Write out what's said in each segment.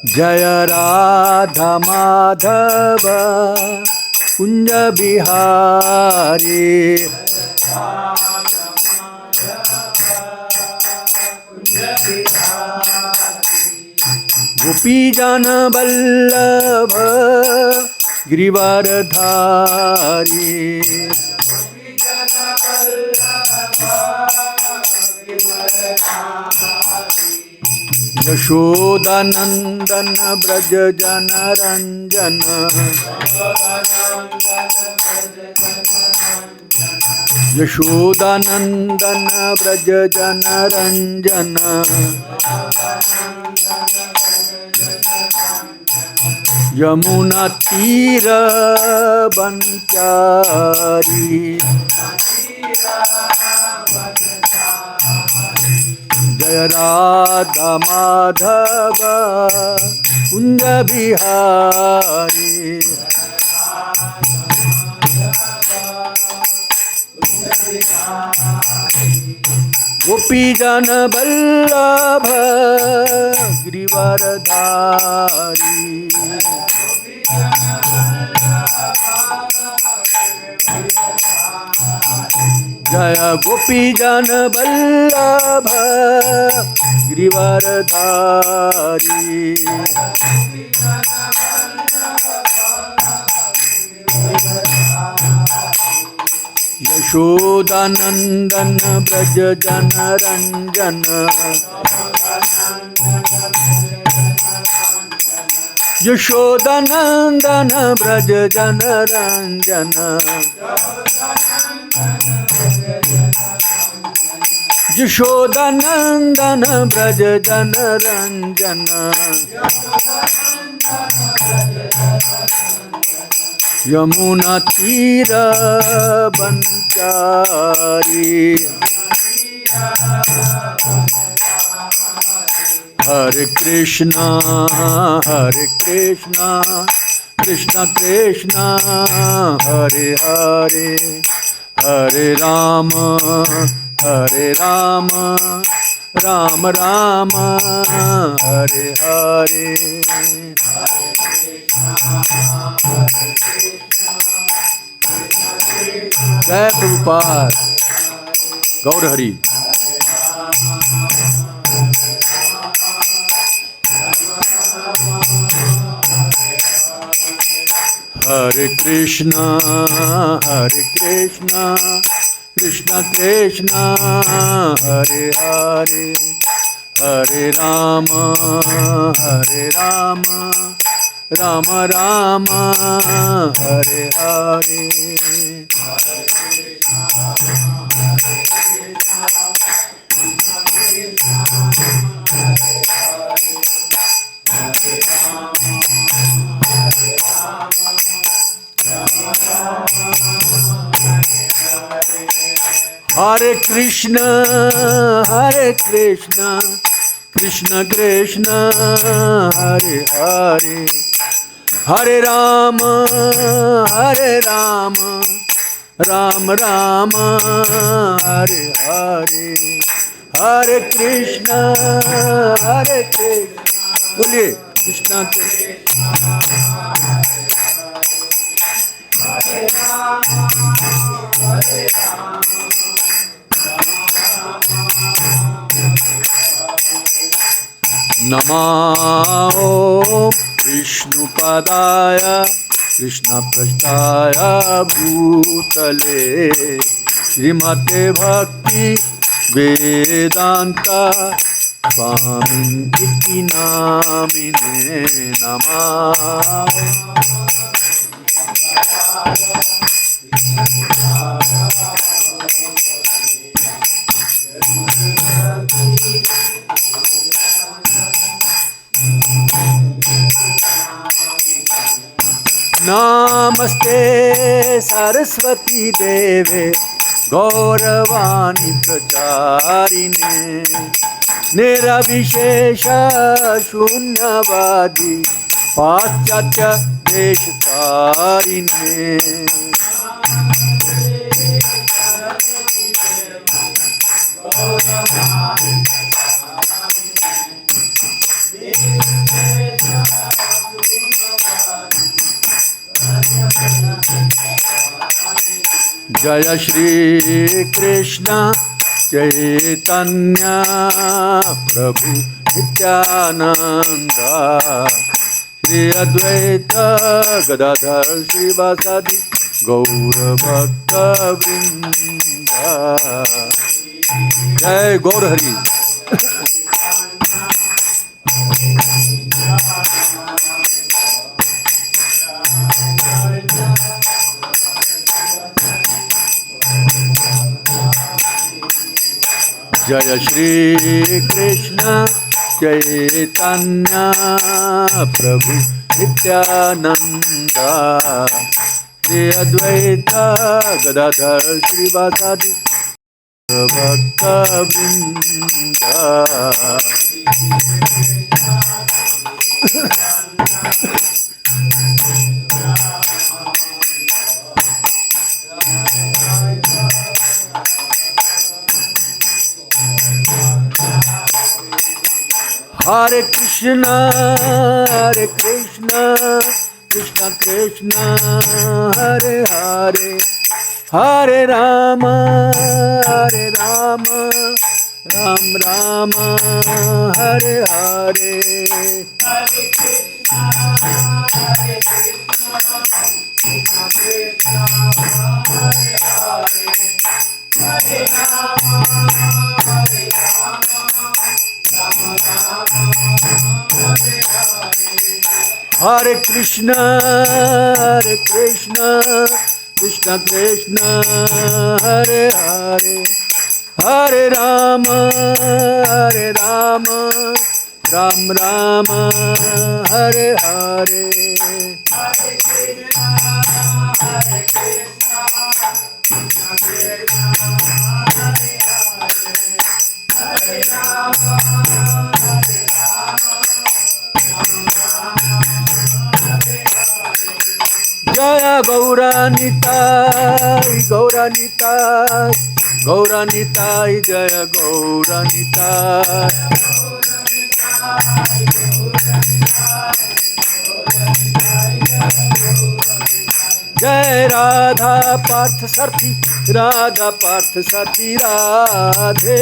जय राधा माधव कुंज बिहारी। गोपी जन वल्लभ गिरिवरधारी। यशोदानंदन ब्रज जन रंजन। यशोदानंदन ब्रज जन रंजन। यमुना तीर बनचारी। जय राधा माधव कुंज बिहारी। गोपी जन वल्लभ गिरिवरधारी। जय गोपी जन वल्लभ गिरिवरधारी। यशोदानंदन ब्रज जन रंजन। यशोदानंदन ब्रज जन रंजन। यशोदानंदन ब्रज जन रंजन। यमुना तीर बनचारी। हरे कृष्णा कृष्णा कृष्णा हरे हरे। हरे राम राम राम हरे हरे। जय प्रभुपाद गौर हरि। हरे कृष्णा कृष्णा कृष्णा हरे हरे। हरे राम राम राम हरे हरे। हरे कृष्ण कृष्ण कृष्ण हरे हरे। हरे राम राम राम हरे हरे। हरे कृष्ण बोलिए कृष्ण कृष्ण। नमो विष्णुपदाय कृष्णपृष्ठाय भूतले श्रीमते भक्ति वेदांता स्वामिन्ति नामिने नमः। नमस्ते सरस्वती देवे गौरवाणी प्रचारिणे निरविशेष शून्यवादी पाश्चात्य देशतारिणे। जय श्री कृष्ण चैतन्य प्रभु नित्यानंद श्री अद्वैत गदाधर श्रीवासादि गौर भक्त वृंद। जय गौर हरि। जय श्री कृष्ण चैतन्य प्रभु नित्यानंद श्री अद्वैत गदाधर श्रीवासादि भक्त वृंद। हरे कृष्ण कृष्ण कृष्ण हरे हरे, हरे राम राम राम हरे हरे। हरे कृष्ण कृष्ण कृष्ण हरे हरे, हरे राम हरे कृष्ण कृष्ण कृष्ण हरे हरे, हरे राम राम राम हरे हरे। हरे कृष्ण कृष्ण कृष्ण हरे हरे, हरे राम जय गौरानिताय गौरानिताय गौरानिताय जय गौरानिताय। जय राधा पार्थ सारथी, राधा पार्थ सारथी राधे।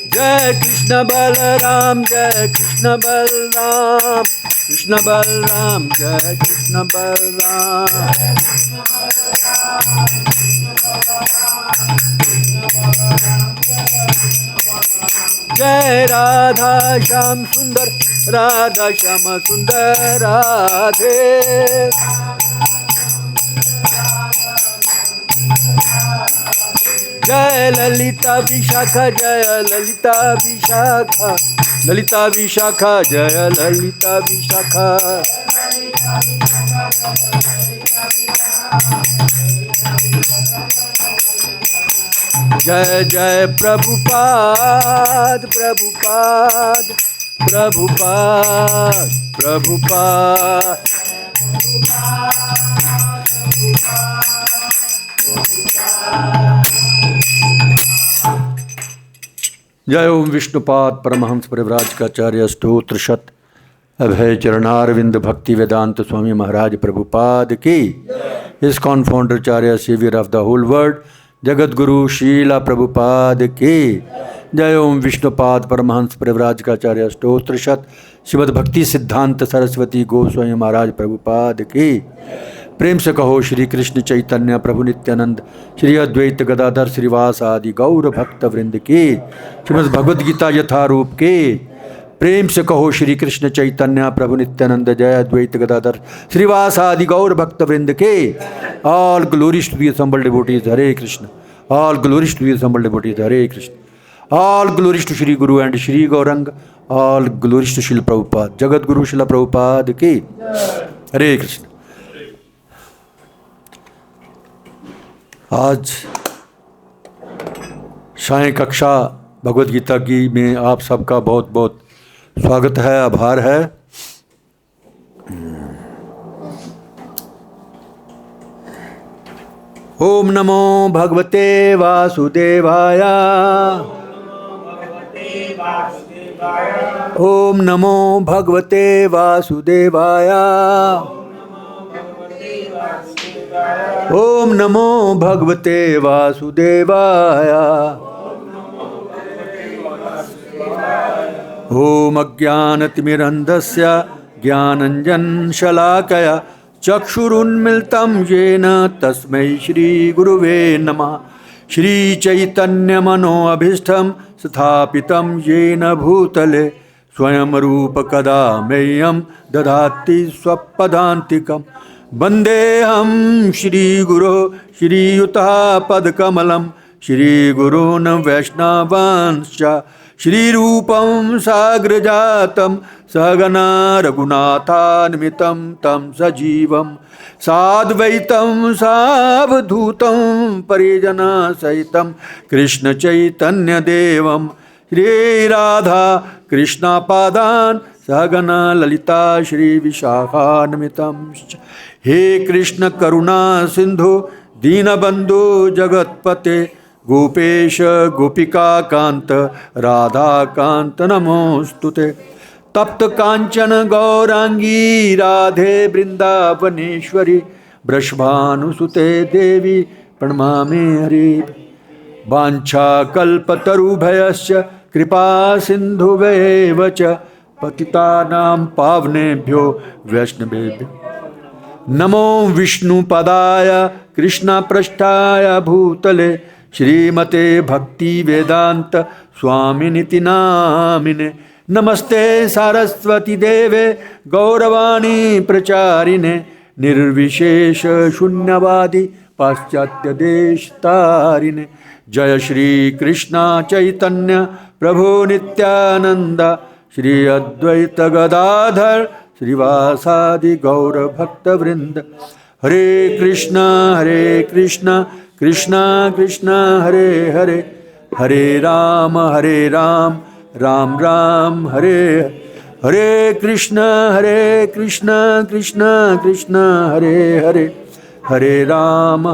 जय कृष्ण बलराम जय कृष्ण बलराम, कृष्ण बलराम जय कृष्ण बलराम। जय राधा श्याम सुंदर, राधा श्याम सुंदर राधे। जय ललिता विशाखा जय ललिता विशाखा, ललिता विशाखा जय ललिता विशाखा। जय जय प्रभुपाद प्रभुपाद प्रभुपाद प्रभुपाद। जय ओम विष्णुपाद परमहंस परिव्राजकाचार्य स्तोत्र शत अभय चरणारविंद भक्ति वेदांत स्वामी महाराज प्रभुपाद की। इस्कॉन फाउंडरचार्य saviour of the whole world जगत गुरु शीला प्रभुपाद की। जय ओम विष्णुपाद परमहंस परिव्राजकाचार्य स्तोत्र शत श्रीमद् भक्ति सिद्धांत सरस्वती गोस्वामी महाराज प्रभुपाद की। प्रेम से कहो श्री कृष्ण चैतन्य प्रभु नित्यानंद श्री अद्वैत गदाधर श्रीवास आदि गौर भक्त वृंद की। श्रीमद् भगवद गीता यथारूप के। प्रेम से कहो श्री कृष्ण चैतन्य प्रभु नित्यानंद जय अद्वैत गदाधर श्रीवास आदि गौर भक्त वृंद के। All glories to the assembled devotees Hare Krishna, all glories to the assembled devotees Hare Krishna, all glories to Shri Guru and Shri Gaurang, all glories to Shil Prabhupad Jagat Guru शिला प्रभुपाद की। हरे कृष्ण। आज सायं कक्षा भगवद गीता की में आप सबका बहुत बहुत स्वागत है, आभार है। ओम नमो भगवते वासुदेवाय। ओम नमो भगवते वासुदेवाय। ओम नमो भगवते वासुदेवाय। ओम अज्ञानतिमिरन्धस्य ज्ञानञ्जनशलाकया चक्षुरुन्मिलितं येन तस्मै श्रीगुरुवे नमः। श्रीचैतन्यमनोऽभीष्टं स्थापितं येन भूतले स्वयं रूपकदा मह्यं ददाति स्वपदान्तिकं। वन्देऽहं श्रीगुरो श्रीयुतापदकमलं श्रीगुरून् वैष्णवांश्च श्रीरूपं साग्रजातं सहगना रघुनाथान्वितं तं सजीवं साद्वैतं सावधूतं परिजनसहितं कृष्णचैतन्यदेवं श्रीराधा कृष्णपादान् सहगना ललिता श्रीविशाखान्वितं। हे कृष्ण करुणा सिंधु दीनबंधु जगत्पते गोपेश गोपिका कांत राधा कांत नमोस्तुते। तप्त कांचन गौरांगी राधे वृंदावनेश्वरी वृषभानुसुते देवी प्रणमामि हरि। वाञ्छा कल्पतरुभयश्च कृपा सिन्धुभ्येव च पतितानां पावनेभ्यो वैष्णवेभ्यो नमो विष्णुपदाय कृष्णपृष्ठाय भूतले श्रीमते भक्ति वेदांत स्वामिनिति नामिने। नमस्ते सारस्वती देवे गौरवाणी प्रचारिणे निर्विशेष शून्यवादी पाश्चात्य देश तारिणे। जय श्री कृष्ण चैतन्य प्रभु नित्यानंद श्री अद्वैत गदाधर श्रीवासादि गौर भक्त वृंद। हरे कृष्ण कृष्ण कृष्ण हरे हरे हरे राम राम राम हरे हरे कृष्ण कृष्ण कृष्ण हरे हरे हरे राम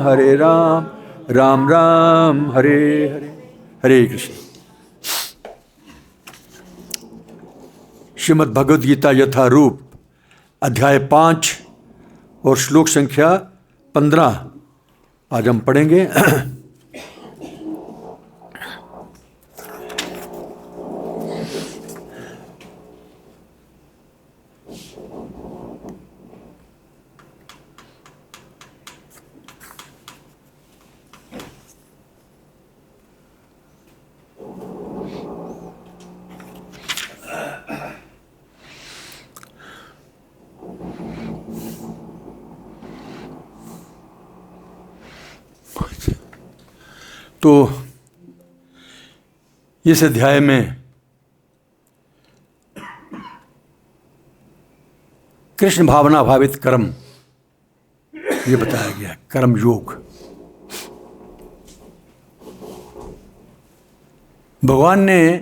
राम राम हरे हरे। हरे कृष्ण। श्रीमद् भगवद गीता यथारूप अध्याय 5 और श्लोक संख्या 15 आज हम पढ़ेंगे। तो इस अध्याय में कृष्ण भावना भावित कर्म ये बताया गया, कर्म योग। भगवान ने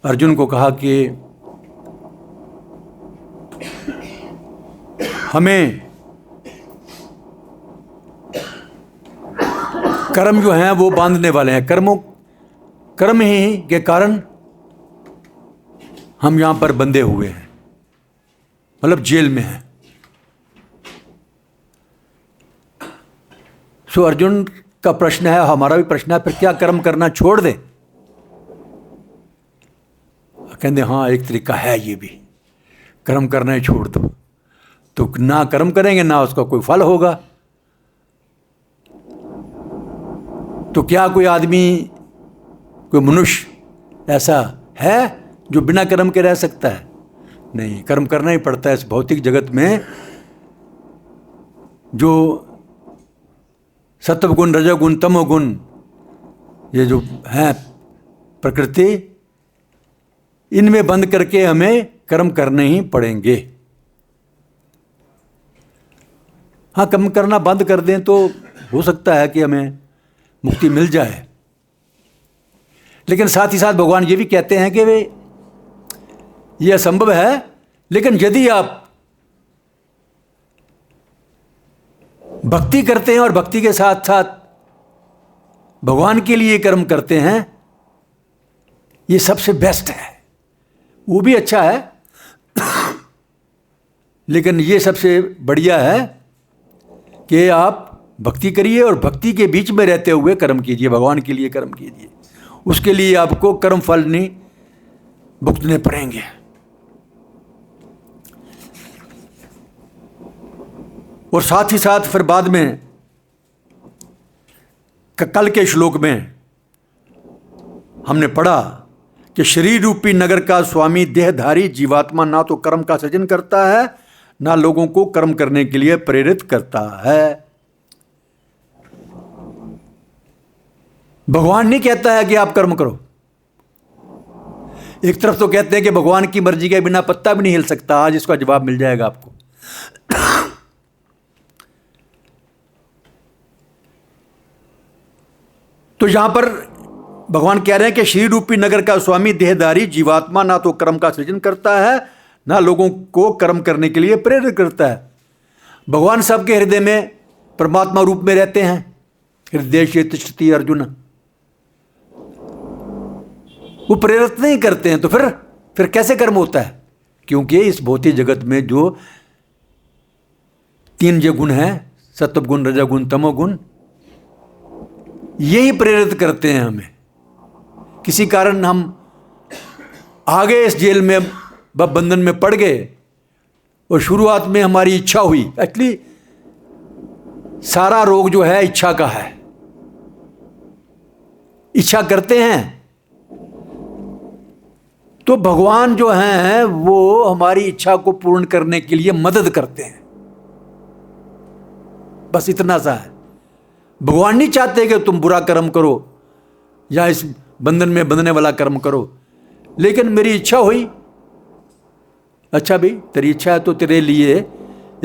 अर्जुन को कहा कि हमें कर्म जो हैं वो बांधने वाले हैं। कर्म ही के कारण हम यहां पर बंधे हुए हैं, मतलब जेल में हैं। सो अर्जुन का प्रश्न है, हमारा भी प्रश्न है, फिर क्या कर्म करना छोड़ दे? कहते हाँ एक तरीका है ये भी, कर्म करना ही छोड़ दो। तो ना कर्म करेंगे ना उसका कोई फल होगा। तो क्या कोई आदमी, कोई मनुष्य ऐसा है जो बिना कर्म के रह सकता है? नहीं, कर्म करना ही पड़ता है। इस भौतिक जगत में जो सत्वगुण रजोगुण तमोगुण ये जो है प्रकृति, इनमें बंद करके हमें कर्म करने ही पड़ेंगे। हाँ, कर्म करना बंद कर दें तो हो सकता है कि हमें मुक्ति मिल जाए, लेकिन साथ ही साथ भगवान ये भी कहते हैं कि वे ये असंभव है। लेकिन यदि आप भक्ति करते हैं और भक्ति के साथ साथ भगवान के लिए कर्म करते हैं, ये सबसे बेस्ट है। वो भी अच्छा है लेकिन ये सबसे बढ़िया है कि आप भक्ति करिए और भक्ति के बीच में रहते हुए कर्म कीजिए, भगवान के लिए कर्म कीजिए। उसके लिए आपको कर्म फल नहीं भुगतने पड़ेंगे। और साथ ही साथ फिर बाद में कल के श्लोक में हमने पढ़ा कि शरीर रूपी नगर का स्वामी देहधारी जीवात्मा ना तो कर्म का सृजन करता है ना लोगों को कर्म करने के लिए प्रेरित करता है। भगवान नहीं कहता है कि आप कर्म करो। एक तरफ तो कहते हैं कि भगवान की मर्जी के बिना पत्ता भी नहीं हिल सकता। आज इसका जवाब मिल जाएगा आपको। तो यहां पर भगवान कह रहे हैं कि शरीर रूपी नगर का स्वामी देहधारी जीवात्मा ना तो कर्म का सृजन करता है ना लोगों को कर्म करने के लिए प्रेरित करता है। भगवान सबके हृदय में परमात्मा रूप में रहते हैं। हृदय से तिष्ठति अर्जुन। वो प्रेरित नहीं करते हैं तो फिर कैसे कर्म होता है? क्योंकि इस भौतिक जगत में जो 3 जो गुण हैं, सत्वगुण, रजोगुण, तमोगुण, यही प्रेरित करते हैं हमें। किसी कारण हम आ गए इस जेल में, बंधन में पड़ गए और शुरुआत में हमारी इच्छा हुई। एक्चुअली सारा रोग जो है इच्छा का है। इच्छा करते हैं तो भगवान जो हैं वो हमारी इच्छा को पूर्ण करने के लिए मदद करते हैं। बस इतना सा है। भगवान नहीं चाहते कि तुम बुरा कर्म करो या इस बंधन में बंधने वाला कर्म करो, लेकिन मेरी इच्छा हुई। अच्छा भाई, तेरी इच्छा है तो तेरे लिए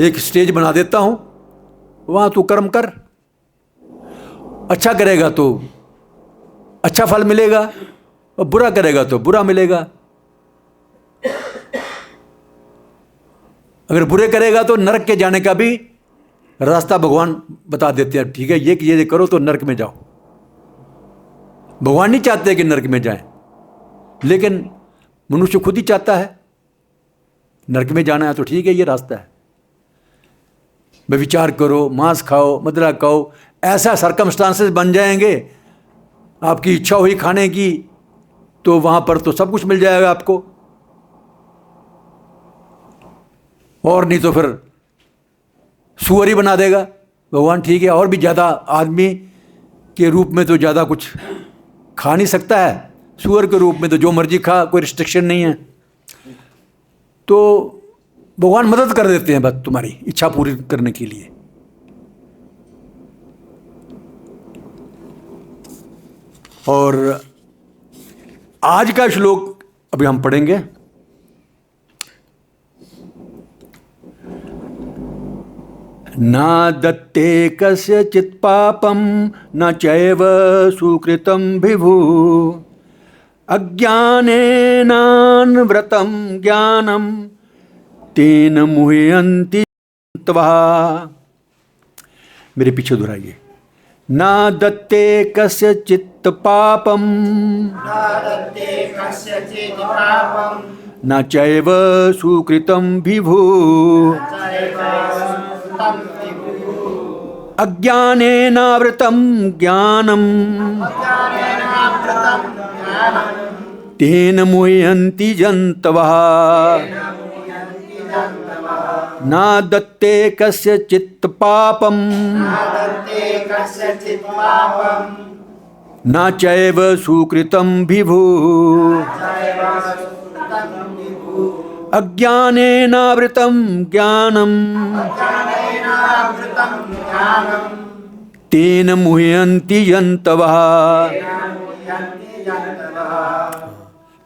एक स्टेज बना देता हूं, वहां तू कर्म कर। अच्छा करेगा तो अच्छा फल मिलेगा और बुरा करेगा तो बुरा मिलेगा। अगर बुरे करेगा तो नरक के जाने का भी रास्ता भगवान बता देते हैं। ठीक है, ये करो तो नरक में जाओ। भगवान नहीं चाहते कि नरक में जाएं, लेकिन मनुष्य खुद ही चाहता है नरक में जाना है। तो ठीक है, ये रास्ता है। व्यभिचार करो, मांस खाओ, मदिरा खाओ, ऐसा सर्कमस्टांसेस बन जाएंगे, आपकी इच्छा हुई खाने की तो वहां पर तो सब कुछ मिल जाएगा आपको। और नहीं तो फिर सुअर ही बना देगा भगवान। ठीक है, और भी ज़्यादा आदमी के रूप में तो ज़्यादा कुछ खा नहीं सकता है, सुअर के रूप में तो जो मर्जी खा, कोई रिस्ट्रिक्शन नहीं है। तो भगवान मदद कर देते हैं बस तुम्हारी इच्छा पूरी करने के लिए। और आज का श्लोक अभी हम पढ़ेंगे। ना दत्ते कस्यचित् पापं न चैव सुकृतं विभु अज्ञानेनान्वृतं ज्ञानं तेन मुह्यन्ति जन्तवः। मेरे पीछे दोहराइए। ना दत्ते कस्यचित् पापं न चैव सुकृतं विभु अज्ञानेनावृतं ज्ञानं तेन मुह्यन्ति जन्तवः। न दत्ते कस्यचित् पापं न चैव सुकृतं विभु अज्ञानेनावृतं ज्ञानं तेन मुह्यन्ति जन्तवः।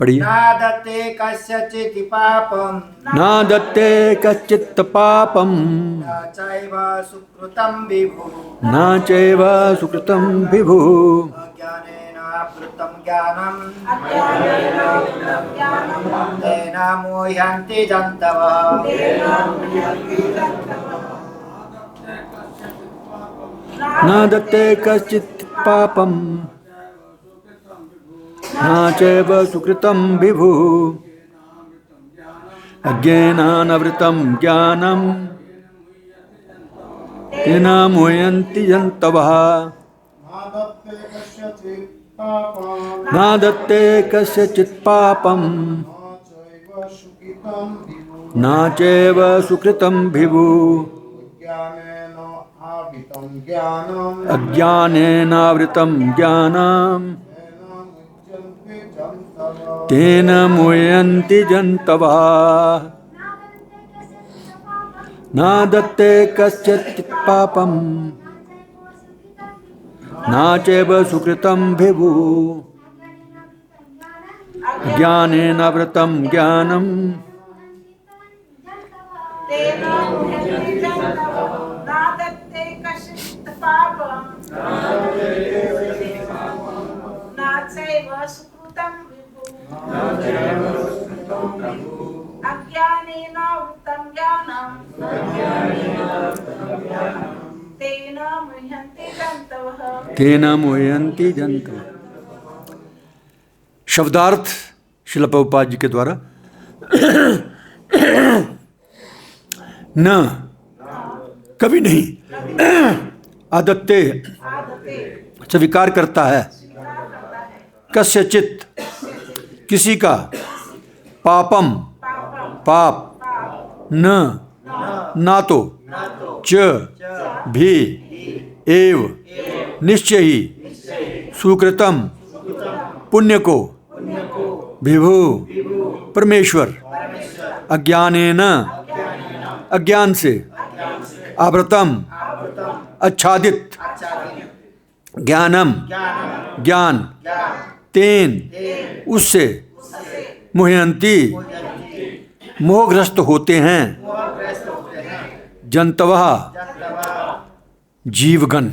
पढ़िए। ना दत्ते कस्यचित् पापं न दत्ते कच्चित् पापं न चैव सुकृतं विभु न चैव सुकृतं विभु अज्ञानेनावृतं ज्ञानं तेन मुह्यन्ति जन्तवः। न दत्ते कच्चित् पापं न चैव सुकृतं विभु अज्ञानानवृतं ज्ञानं तेन मुह्यन्ति जन्तवः न दत्ते कस्यचित् पापं न चैव सुकृतं विभु अज्ञानेनावृतं ज्ञानं तेन मुह्यन्ति जन्तवः न दत्ते कस्यचित् पापं न चैव सुकृतं विभु ज्ञानेनावृतं ज्ञानं तेन मुह्यन्ति जन्तवः न दत्ते कस्यचित् पापं न चैव सुकृतं विभु अज्ञानेनावृतं ज्ञानं तेन मुह्यन्ति जन्तवः शब्दार्थ श्रील प्रभुपाद जी के द्वारा न कभी नहीं आदत्ते स्वीकार करता है कस्यचित किसी का पापम पाप न ना तो च भी एव निश्चय ही सुकृतम पुण्य को विभु परमेश्वर अज्ञानेन अज्ञान से आवृतम आच्छादित ज्ञानम ज्ञान तेन उससे मुह्यन्ति मोहग्रस्त होते हैं जंतवः जीवगण।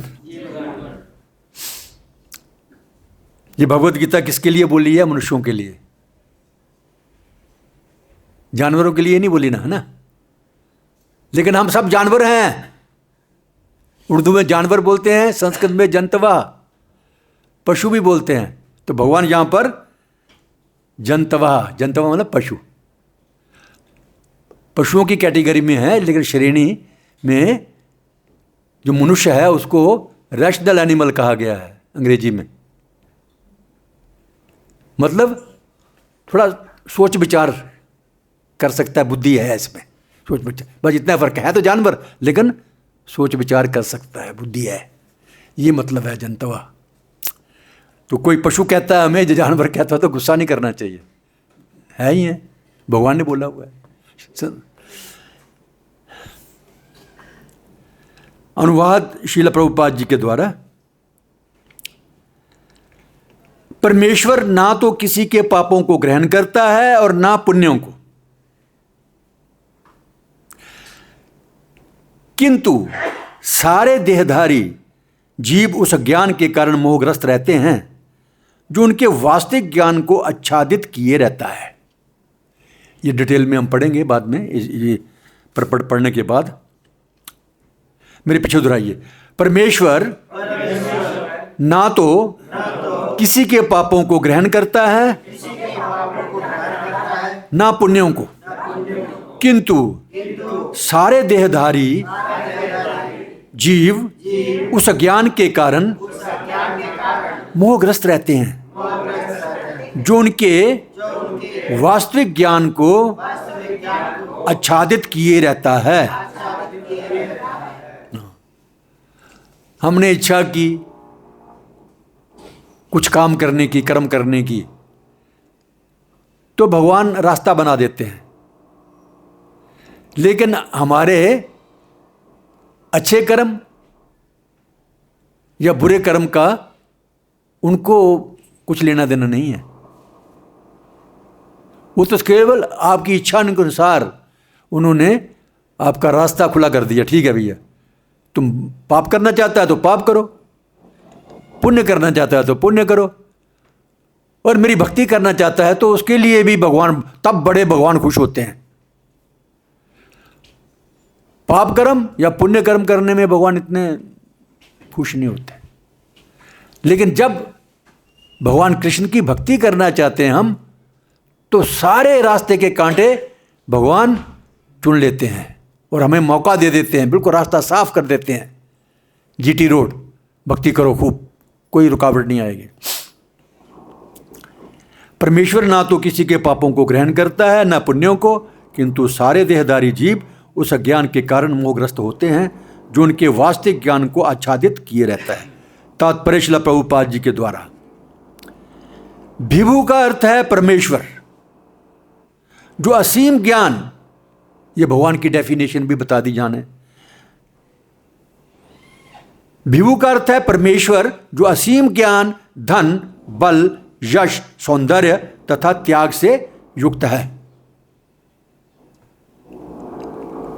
ये भगवत गीता किसके लिए बोली है? मनुष्यों के लिए, जानवरों के लिए नहीं बोली ना, है ना। लेकिन हम सब जानवर हैं। उर्दू में जानवर बोलते हैं, संस्कृत में जंतवा, पशु भी बोलते हैं। तो भगवान यहां पर जंतवा, जंतवा मतलब पशु, पशुओं की कैटेगरी में है। लेकिन श्रेणी में जो मनुष्य है उसको रैशनल एनिमल कहा गया है अंग्रेजी में। मतलब थोड़ा सोच विचार कर सकता है, बुद्धि है इसमें, सोच विचार, बस इतना फर्क है। तो जानवर लेकिन सोच विचार कर सकता है, बुद्धि है, ये मतलब है जंतवा। तो कोई पशु कहता है हमें, जो जानवर कहता है, तो गुस्सा नहीं करना चाहिए, है ही है, भगवान ने बोला हुआ है। अनुवाद श्रील प्रभुपाद जी के द्वारा। परमेश्वर ना तो किसी के पापों को ग्रहण करता है और ना पुण्यों को, किंतु सारे देहधारी जीव उस ज्ञान के कारण मोहग्रस्त रहते हैं जो उनके वास्तविक ज्ञान को आच्छादित किए रहता है। ये डिटेल में हम पढ़ेंगे बाद में, ये पढ़ने के बाद। मेरे पीछे दोहराइए। परमेश्वर ना तो किसी के पापों को ग्रहण करता है ना पुण्यों को, किंतु सारे देहधारी जीव उस ज्ञान के कारण मोहग्रस्त रहते हैं जो उनके वास्तविक ज्ञान को आच्छादित किए रहता है। हमने इच्छा की कुछ काम करने की, कर्म करने की, तो भगवान रास्ता बना देते हैं। लेकिन हमारे अच्छे कर्म या बुरे कर्म का उनको कुछ लेना देना नहीं है। वो तो केवल आपकी इच्छा के अनुसार उन्होंने आपका रास्ता खुला कर दिया। ठीक है भैया, तुम पाप करना चाहता है तो पाप करो, पुण्य करना चाहता है तो पुण्य करो, और मेरी भक्ति करना चाहता है तो उसके लिए भी भगवान, तब बड़े भगवान खुश होते हैं। पाप कर्म या पुण्य कर्म करने में भगवान इतने खुश नहीं होते। लेकिन जब भगवान कृष्ण की भक्ति करना चाहते हैं हम, तो सारे रास्ते के कांटे भगवान चुन लेते हैं और हमें मौका दे देते हैं, बिल्कुल रास्ता साफ कर देते हैं। जीटी रोड, भक्ति करो खूब, कोई रुकावट नहीं आएगी। परमेश्वर ना तो किसी के पापों को ग्रहण करता है ना पुण्यों को, किंतु सारे देहधारी जीव उस अज्ञान के कारण मोहग्रस्त होते हैं जो उनके वास्तविक ज्ञान को आच्छादित किए रहता है। तात्पर्य श्रील प्रभुपाद जी के द्वारा। विभु का अर्थ है परमेश्वर, जो असीम ज्ञान, ये भगवान की डेफिनेशन भी बता दी जाने। विभु का अर्थ है परमेश्वर, जो असीम ज्ञान, धन, बल, यश, सौंदर्य तथा त्याग से युक्त है।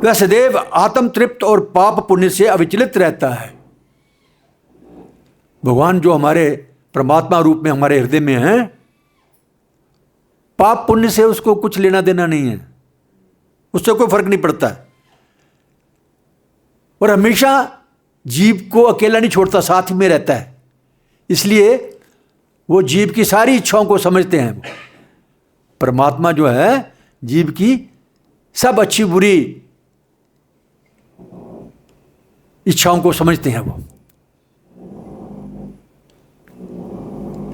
वह सदैव आत्म तृप्त और पाप पुण्य से अविचलित रहता है। भगवान जो हमारे परमात्मा रूप में हमारे हृदय में है, पाप पुण्य से उसको कुछ लेना देना नहीं है, उससे कोई फर्क नहीं पड़ता है। और हमेशा जीव को अकेला नहीं छोड़ता, साथ में रहता है। इसलिए वो जीव की सारी इच्छाओं को समझते हैं। परमात्मा जो है जीव की सब अच्छी बुरी इच्छाओं को समझते हैं वो।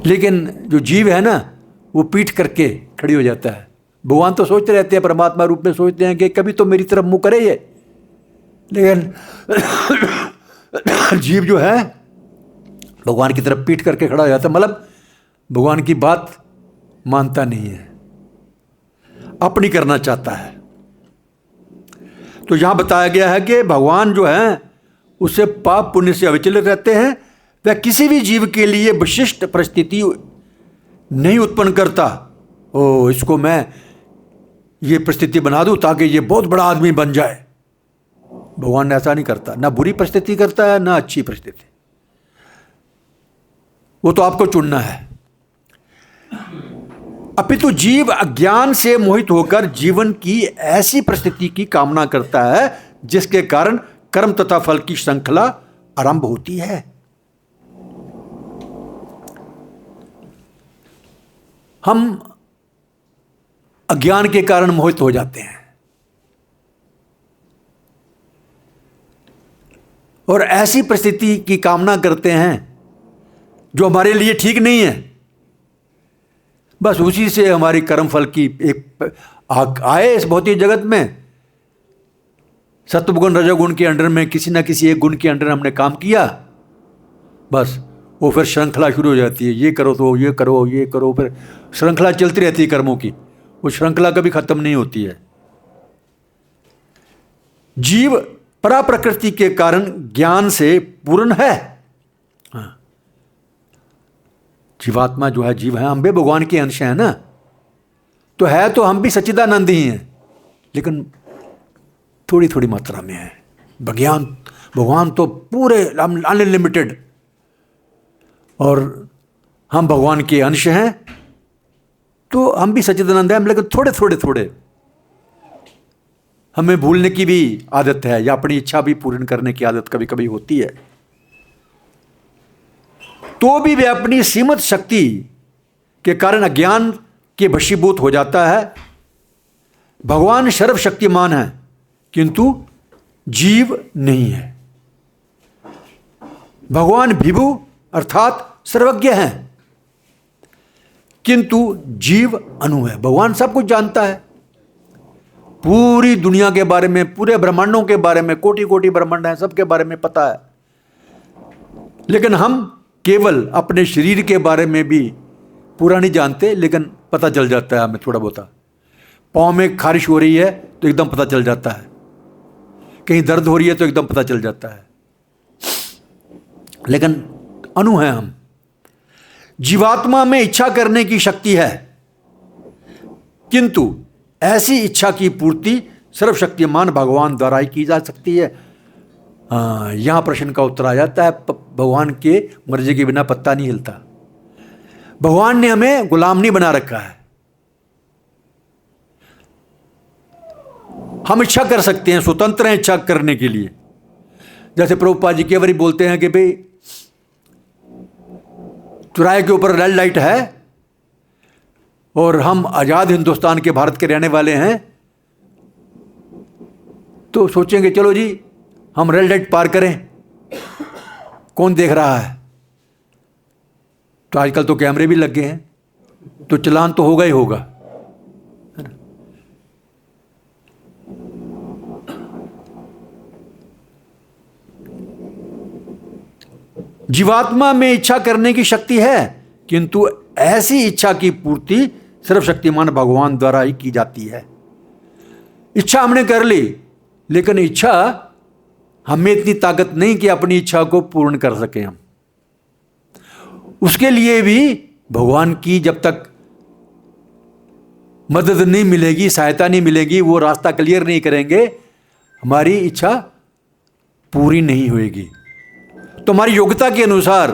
लेकिन जो जीव है ना, वो पीठ करके खड़ी हो जाता है। भगवान तो सोचते रहते हैं, परमात्मा रूप में सोचते हैं कि कभी तो मेरी तरफ मुंह करे ये, लेकिन जीव जो है भगवान की तरफ पीठ करके खड़ा हो जाता है, मतलब भगवान की बात मानता नहीं है, अपनी करना चाहता है। तो यहां बताया गया है कि भगवान जो है उससे पाप पुण्य से अविचलित रहते हैं। वह किसी भी जीव के लिए विशिष्ट परिस्थिति नहीं उत्पन्न करता। ओ, इसको मैं ये परिस्थिति बना दूं ताकि ये बहुत बड़ा आदमी बन जाए। भगवान ऐसा नहीं करता, ना बुरी परिस्थिति करता है ना अच्छी परिस्थिति। वो तो आपको चुनना है। अपितु जीव अज्ञान से मोहित होकर जीवन की ऐसी परिस्थिति की कामना करता है जिसके कारण कर्म तथा फल की श्रृंखला आरंभ होती है। हम अज्ञान के कारण मोहित हो जाते हैं और ऐसी परिस्थिति की कामना करते हैं जो हमारे लिए ठीक नहीं है। बस उसी से हमारी कर्म फल की एक आए इस भौतिक जगत में। सत्वगुण रजोगुण के अंडर में किसी ना किसी एक गुण के अंडर हमने काम किया, बस वो फिर श्रृंखला शुरू हो जाती है। ये करो तो ये करो, ये करो, फिर श्रृंखला चलती रहती है कर्मों की। वो श्रृंखला कभी खत्म नहीं होती है। जीव परा प्रकृति के कारण ज्ञान से पूर्ण है। जीवात्मा जो है, जीव है, हम भी भगवान के अंश हैं ना, तो है तो हम भी सच्चिदानंद ही हैं, लेकिन थोड़ी थोड़ी मात्रा में है। भगवान तो पूरे अनलिमिटेड, और हम भगवान के अंश हैं, तो हम भी सच्चिदानंद हैं, लेकिन थोड़े थोड़े हमें भूलने की भी आदत है, या अपनी इच्छा भी पूर्ण करने की आदत कभी कभी होती है। तो भी वे अपनी सीमित शक्ति के कारण अज्ञान के वशीभूत हो जाता है। भगवान सर्वशक्तिमान है किंतु जीव नहीं है। भगवान विभु अर्थात सर्वज्ञ हैं, किंतु जीव अनु है। भगवान सब कुछ जानता है, पूरी दुनिया के बारे में, पूरे ब्रह्मांडों के बारे में, कोटि कोटि ब्रह्मांड हैं, सबके बारे में पता है। लेकिन हम केवल अपने शरीर के बारे में भी पूरा नहीं जानते, लेकिन पता चल जाता है हमें थोड़ा बहुत। पाँव में खारिश हो रही है तो एकदम पता चल जाता है, कहीं दर्द हो रही है तो एकदम पता चल जाता है, लेकिन अनु हैं हम। जीवात्मा में इच्छा करने की शक्ति है, किंतु ऐसी इच्छा की पूर्ति सर्वशक्तिमान भगवान द्वारा ही की जा सकती है। यहां प्रश्न का उत्तर आ जाता है, भगवान के मर्जी के बिना पत्ता नहीं हिलता। भगवान ने हमें गुलाम नहीं बना रखा है। हम इच्छा कर सकते हैं, स्वतंत्र हैं इच्छा करने के लिए। जैसे प्रभुपाद जी कई बार बोलते हैं कि भाई चौराहे के ऊपर रेड लाइट है और हम आज़ाद हिंदुस्तान के, भारत के रहने वाले हैं, तो सोचेंगे चलो जी हम रेड लाइट पार करें, कौन देख रहा है। तो आजकल तो कैमरे भी लग गए हैं, तो चालान तो होगा ही होगा, है ना। जीवात्मा में इच्छा करने की शक्ति है, किंतु ऐसी इच्छा की पूर्ति सर्वशक्तिमान भगवान द्वारा ही की जाती है। इच्छा हमने कर ली, लेकिन इच्छा हमें इतनी ताकत नहीं कि अपनी इच्छा को पूर्ण कर सकें हम। उसके लिए भी भगवान की जब तक मदद नहीं मिलेगी, सहायता नहीं मिलेगी, वो रास्ता क्लियर नहीं करेंगे, हमारी इच्छा पूरी नहीं होएगी। तो हमारी योग्यता के अनुसार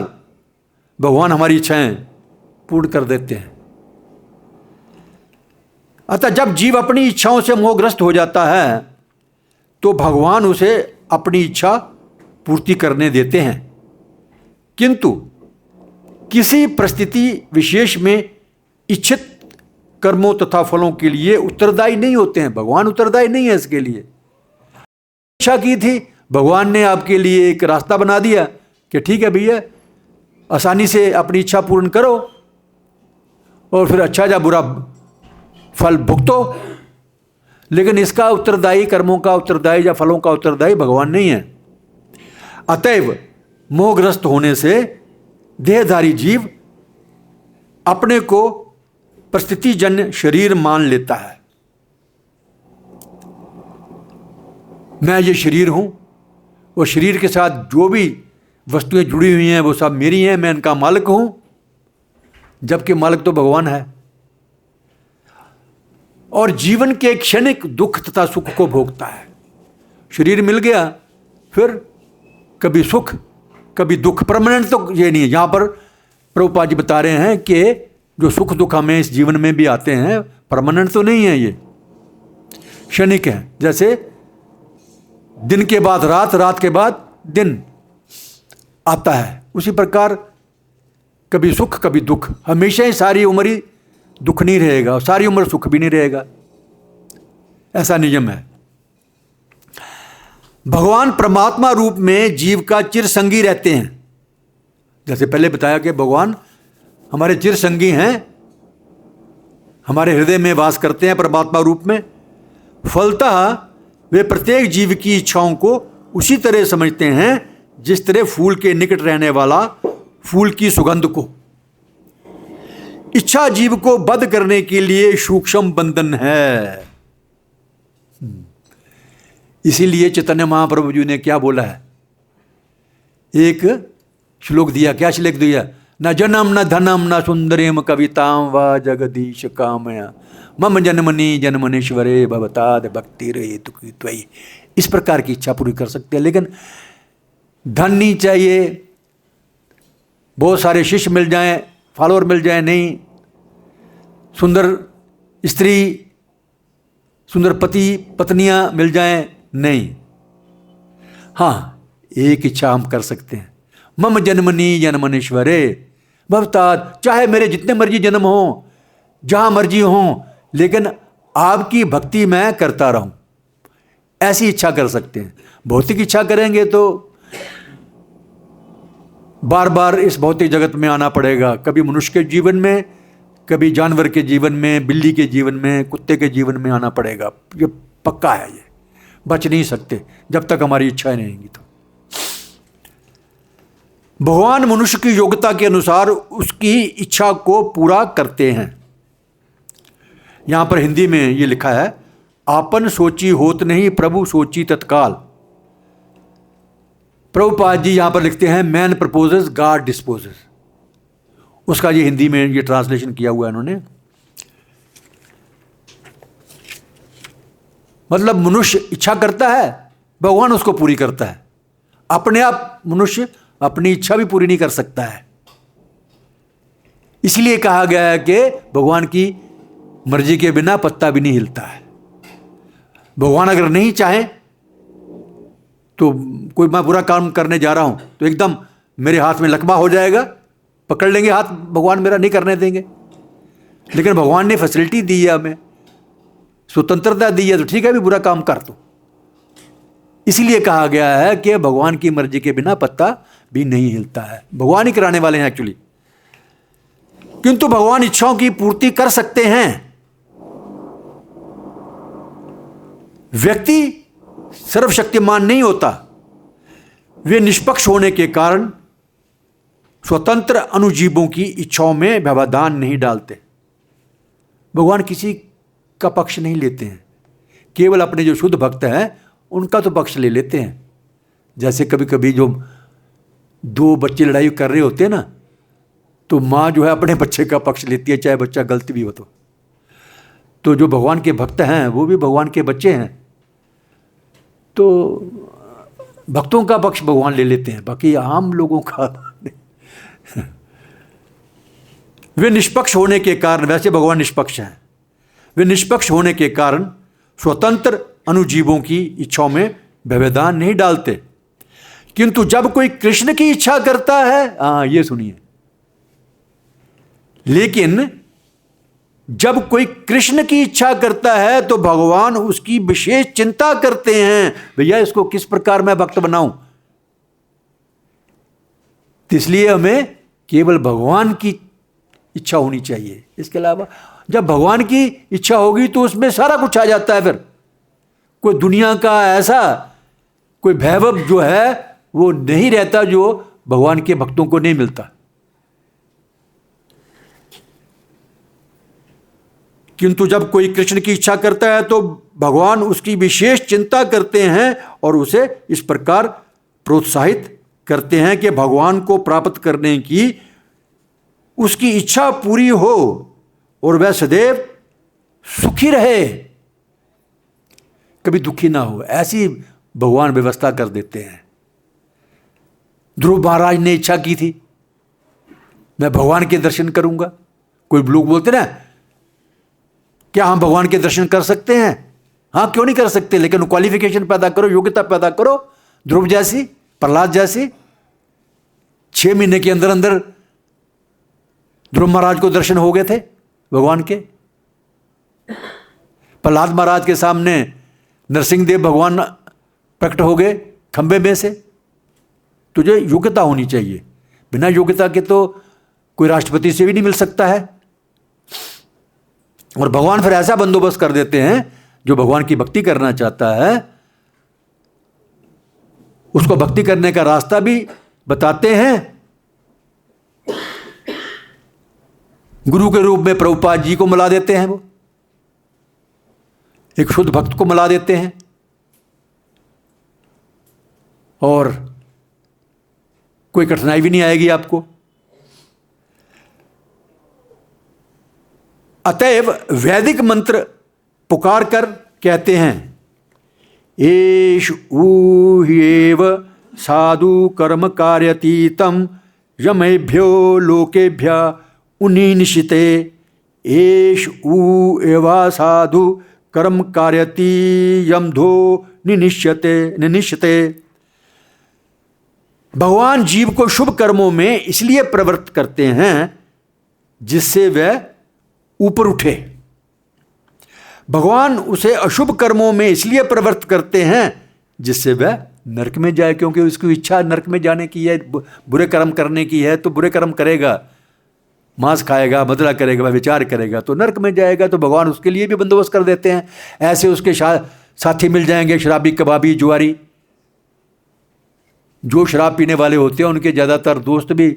भगवान हमारी इच्छाएं पूर्ण कर देते हैं। अतः जब जीव अपनी इच्छाओं से मोहग्रस्त हो जाता है तो भगवान उसे अपनी इच्छा पूर्ति करने देते हैं, किंतु किसी परिस्थिति विशेष में इच्छित कर्मों तथा फलों के लिए उत्तरदायी नहीं होते हैं। भगवान उत्तरदायी नहीं है इसके लिए। इच्छा की थी, भगवान ने आपके लिए एक रास्ता बना दिया कि ठीक है भैया, आसानी से अपनी इच्छा पूर्ण करो और फिर अच्छा या बुरा फल भुगतो, लेकिन इसका उत्तरदायी, कर्मों का उत्तरदायी या फलों का उत्तरदायी भगवान नहीं है। अतएव मोहग्रस्त होने से देहधारी जीव अपने को परिस्थितिजन्य शरीर मान लेता है। मैं ये शरीर हूं और शरीर के साथ जो भी वस्तुएं जुड़ी हुई हैं वो सब मेरी हैं, मैं इनका मालिक हूं, जबकि मालिक तो भगवान है। और जीवन के क्षणिक दुख तथा सुख को भोगता है। शरीर मिल गया, फिर कभी सुख कभी दुख, परमानेंट तो ये नहीं है। यहाँ पर प्रभुपाद जी बता रहे हैं कि जो सुख दुख हमें इस जीवन में भी आते हैं, परमानेंट तो नहीं है, ये क्षणिक है। जैसे दिन के बाद रात, रात के बाद दिन आता है, उसी प्रकार कभी सुख कभी दुख। हमेशा ही सारी उम्र ही दुख नहीं रहेगा और सारी उम्र सुख भी नहीं रहेगा, ऐसा नियम है। भगवान परमात्मा रूप में जीव का चिरसंगी रहते हैं। जैसे पहले बताया कि भगवान हमारे चिरसंगी हैं, हमारे हृदय में वास करते हैं परमात्मा रूप में। फलतः वे प्रत्येक जीव की इच्छाओं को उसी तरह समझते हैं जिस तरह फूल के निकट रहने वाला फूल की सुगंध को। इच्छा जीव को बद्ध करने के लिए सूक्ष्म बंधन है। इसीलिए चैतन्य महाप्रभु जी ने क्या बोला है, एक श्लोक दिया। क्या श्लोक दिया? न जनम न धनम न सुंदरीम कविताम व जगदीश कामया मम जन्मनि जन्मनेश्वरे भवताद भक्ति हेतु त्वयि। इस प्रकार की इच्छा पूरी कर सकते हैं, लेकिन धन नहीं चाहिए, बहुत सारे शिष्य मिल जाएं, फॉलोअर मिल जाएं, नहीं, सुंदर स्त्री, सुंदर पति पत्नियां मिल जाएं, नहीं। हाँ, एक इच्छा हम कर सकते हैं, मम जन्मनि जन्मनेश्वरे भवताद। चाहे मेरे जितने मर्जी जन्म हो, जहां मर्जी हो, लेकिन आपकी भक्ति मैं करता रहूं, ऐसी इच्छा कर सकते हैं। भौतिक इच्छा करेंगे तो बार बार इस भौतिक जगत में आना पड़ेगा, कभी मनुष्य के जीवन में, कभी जानवर के जीवन में, बिल्ली के जीवन में, कुत्ते के जीवन में आना पड़ेगा। ये पक्का है, ये बच नहीं सकते जब तक हमारी इच्छाएं नहीं रहेंगी। तो भगवान मनुष्य की योग्यता के अनुसार उसकी इच्छा को पूरा करते हैं। यहां पर हिंदी में ये लिखा है, आपन सोची होत नहीं प्रभु सोची तत्काल। प्रभुपाद जी यहां पर लिखते हैं, मैन प्रपोजेस गॉड डिस्पोजेस। उसका ये हिंदी में ये ट्रांसलेशन किया हुआ है इन्होंने। मतलब मनुष्य इच्छा करता है, भगवान उसको पूरी करता है। अपने आप मनुष्य अपनी इच्छा भी पूरी नहीं कर सकता है। इसलिए कहा गया है कि भगवान की मर्जी के बिना पत्ता भी नहीं हिलता है। भगवान अगर नहीं चाहे तो कोई मैं बुरा काम करने जा रहा हूं तो एकदम मेरे हाथ में लकवा हो जाएगा, पकड़ लेंगे हाथ, भगवान मेरा नहीं करने देंगे। लेकिन भगवान ने फैसिलिटी दी है, हमें स्वतंत्रता दी है, तो ठीक है भी बुरा काम कर दो। इसीलिए कहा गया है कि भगवान की मर्जी के बिना पत्ता भी नहीं हिलता है। भगवान ही कराने वाले हैं एक्चुअली, किंतु भगवान इच्छाओं की पूर्ति कर सकते हैं। व्यक्ति सर्वशक्तिमान नहीं होता, वे निष्पक्ष होने के कारण स्वतंत्र अनुजीवों की इच्छाओं में व्यवधान नहीं डालते। भगवान किसी का पक्ष नहीं लेते हैं, केवल अपने जो शुद्ध भक्त हैं उनका तो पक्ष ले लेते हैं। जैसे कभी कभी जो दो बच्चे लड़ाई कर रहे होते हैं ना, तो माँ जो है अपने बच्चे का पक्ष लेती है, चाहे बच्चा गलत भी हो। तो जो भगवान के भक्त हैं वो भी भगवान के बच्चे हैं, तो भक्तों का पक्ष भगवान ले लेते हैं, बाकी आम लोगों का वे निष्पक्ष होने के कारण, वैसे भगवान निष्पक्ष हैं, वे निष्पक्ष होने के कारण स्वतंत्र अनुजीवों की इच्छाओं में व्यवधान नहीं डालते। किंतु जब कोई कृष्ण की इच्छा करता है, ये सुनिए, लेकिन जब कोई कृष्ण की इच्छा करता है तो भगवान उसकी विशेष चिंता करते हैं, भैया इसको किस प्रकार मैं भक्त बनाऊं। तो इसलिए हमें केवल भगवान की इच्छा होनी चाहिए, इसके अलावा जब भगवान की इच्छा होगी तो उसमें सारा कुछ आ जाता है। फिर कोई दुनिया का ऐसा कोई वैभव जो है वो नहीं रहता जो भगवान के भक्तों को नहीं मिलता। किंतु जब कोई कृष्ण की इच्छा करता है तो भगवान उसकी विशेष चिंता करते हैं और उसे इस प्रकार प्रोत्साहित करते हैं कि भगवान को प्राप्त करने की उसकी इच्छा पूरी हो और वह सदैव सुखी रहे, कभी दुखी ना हो, ऐसी भगवान व्यवस्था कर देते हैं। ध्रुव महाराज ने इच्छा की थी मैं भगवान के दर्शन करूंगा। कोई लोग बोलते ना, क्या हम भगवान के दर्शन कर सकते हैं? हाँ, क्यों नहीं कर सकते, लेकिन क्वालिफिकेशन पैदा करो, योग्यता पैदा करो। ध्रुव जैसी, प्रहलाद जैसी, 6 महीने के अंदर अंदर ध्रुव महाराज को दर्शन हो गए थे भगवान के। प्रहलाद महाराज के सामने नरसिंह देव भगवान प्रकट हो गए खंबे में से। तुझे योग्यता होनी चाहिए, बिना योग्यता के तो कोई राष्ट्रपति से भी नहीं मिल सकता है। और भगवान फिर ऐसा बंदोबस्त कर देते हैं, जो भगवान की भक्ति करना चाहता है उसको भक्ति करने का रास्ता भी बताते हैं। गुरु के रूप में प्रभुपाद जी को मिला देते हैं, वो एक शुद्ध भक्त को मिला देते हैं, और कोई कठिनाई भी नहीं आएगी आपको। अतएव वैदिक मंत्र पुकार कर कहते हैं, एष ऊह्येव साधु कर्म कार्यतीतम यमेभ्यो लोकेभ्य उन्निशिते। एष ऊ एवा साधु कर्म कार्यती यमधो निनिश्यते। भगवान जीव को शुभ कर्मों में इसलिए प्रवृत्त करते हैं जिससे वह ऊपर उठे। भगवान उसे अशुभ कर्मों में इसलिए प्रवृत्त करते हैं जिससे वह नरक में जाए, क्योंकि उसकी इच्छा नरक में जाने की है, बुरे कर्म करने की है, तो बुरे कर्म करेगा, मांस खाएगा, बदला करेगा, विचार करेगा, तो नरक में जाएगा। तो भगवान उसके लिए भी बंदोबस्त कर देते हैं। ऐसे उसके साथी मिल जाएंगे, शराबी, कबाबी, जुआरी। जो शराब पीने वाले होते हैं उनके ज़्यादातर दोस्त भी